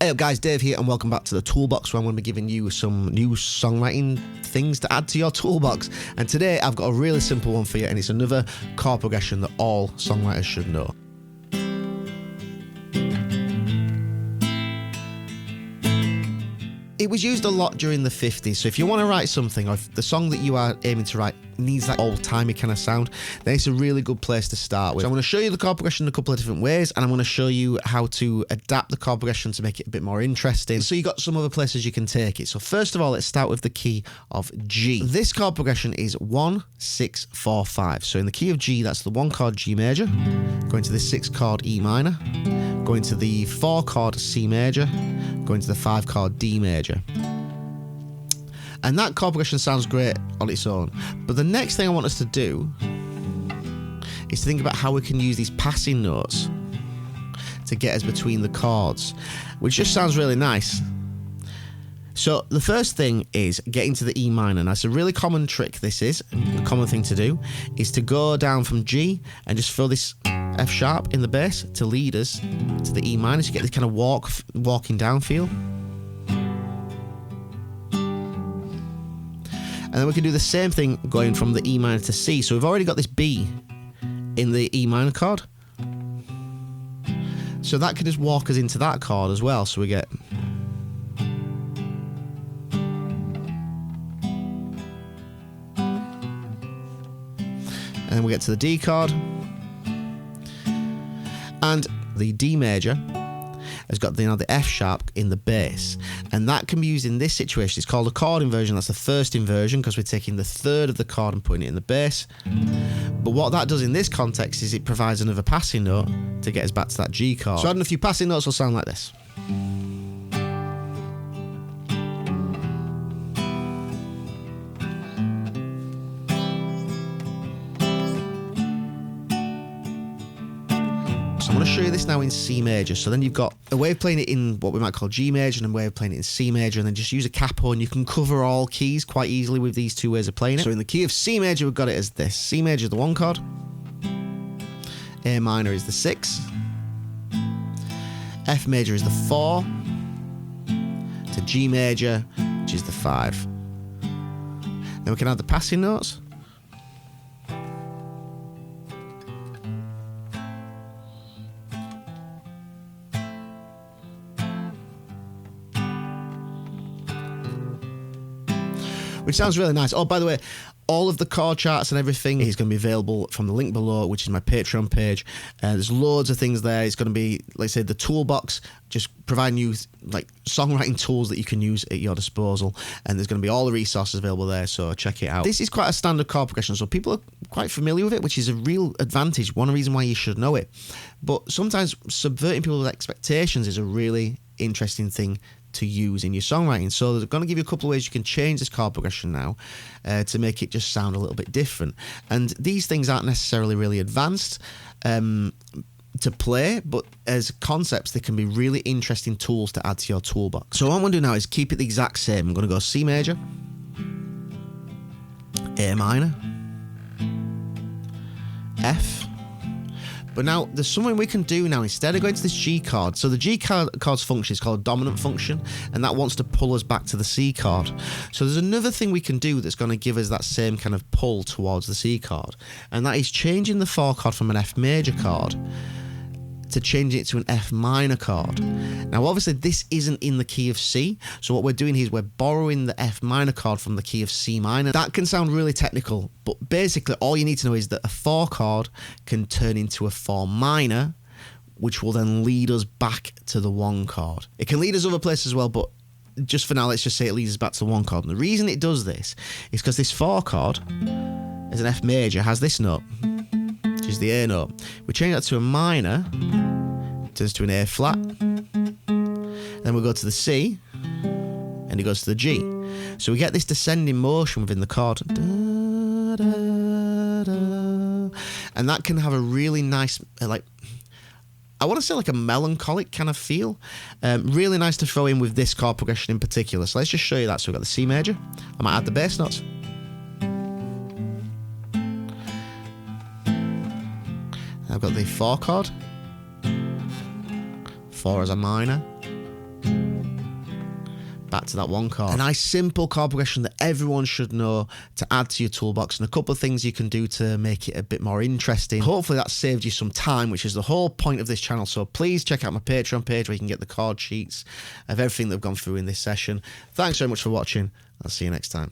Hey up guys, Dave here and welcome back to the Toolbox, where I'm going to be giving you some new songwriting things to add to your toolbox. And today I've got a really simple one for you, and it's another chord progression that all songwriters should know. It was used a lot during the 50s, so if you want to write something, or if the song that you are aiming to write needs that old-timey kind of sound, then it's a really good place to start with. So I'm going to show you the chord progression in a couple of different ways, and I'm going to show you how to adapt the chord progression to make it a bit more interesting. So you've got some other places you can take it. So first of all, let's start with the key of G. This chord progression is 1, 6, 4, 5. So in the key of G, that's the 1 chord G major, going to the 6 chord E minor, going to the 4 chord C major, going to the 5 chord D major. And that chord progression sounds great on its own. But the next thing I want us to do is to think about how we can use these passing notes to get us between the chords, which just sounds really nice. So the first thing is getting to the E minor. Now it's a really common trick, this is, a common thing to do, is to go down from G and just throw this F sharp in the bass to lead us to the E minor, so you get this kind of walking down feel. And then we can do the same thing going from the E minor to C. So we've already got this B in the E minor chord, so that can just walk us into that chord as well. So we get... and then we get to the D chord, and the D major has got the F sharp in the bass, and that can be used in this situation. It's called a chord inversion. That's the first inversion because we're taking the third of the chord and putting it in the bass. But what that does in this context is it provides another passing note to get us back to that G chord. So adding a few passing notes will sound like this. So I'm going to show you this now in C major. So then you've got a way of playing it in what we might call G major and a way of playing it in C major, and then just use a capo and you can cover all keys quite easily with these two ways of playing it. So in the key of C major, we've got it as this. C major is the 1 chord, A minor is the 6, F major is the 4, to G major, which is the 5. Then we can add the passing notes. Which sounds really nice. Oh, by the way, all of the chord charts and everything is going to be available from the link below, which is my Patreon page. There's loads of things there. It's going to be, like I said, the toolbox, just providing you like songwriting tools that you can use at your disposal. And there's going to be all the resources available there, so check it out. This is quite a standard chord progression, so people are quite familiar with it, which is a real advantage. One reason why you should know it. But sometimes subverting people's expectations is a really interesting thing to use in your songwriting. So they're going to give you a couple of ways you can change this chord progression now to make it just sound a little bit different. And these things aren't necessarily really advanced to play, but as concepts they can be really interesting tools to add to your toolbox. So what I'm going to do now is keep it the exact same. I'm going to go C major, A minor, F. But now, there's something we can do now instead of going to this G chord. So the G chord's function is called a dominant function, and that wants to pull us back to the C chord. So there's another thing we can do that's going to give us that same kind of pull towards the C chord, and that is changing the 4 chord from an F major chord to change it to an F minor chord. Now obviously this isn't in the key of C, so what we're doing here is we're borrowing the F minor chord from the key of C minor. That can sound really technical, but basically all you need to know is that a 4 chord can turn into a 4 minor, which will then lead us back to the 1 chord. It can lead us other places as well, but just for now let's just say it leads us back to the 1 chord. And the reason it does this is because this 4 chord as an F major has this note, which is the A note. We change that to a minor, it turns to an A flat, then we go to the C, and it goes to the G. So we get this descending motion within the chord, da, da, da. And that can have a really nice, like, I want to say like a melancholic kind of feel. Really nice to throw in with this chord progression in particular. So let's just show you that. So we've got the C major, I might add the bass notes. I've got the 4 chord, 4 as a minor, back to that one chord. A nice simple chord progression that everyone should know to add to your toolbox, and a couple of things you can do to make it a bit more interesting. Hopefully that saved you some time, which is the whole point of this channel. So please check out my Patreon page where you can get the chord sheets of everything that I've gone through in this session. Thanks very much for watching. I'll see you next time.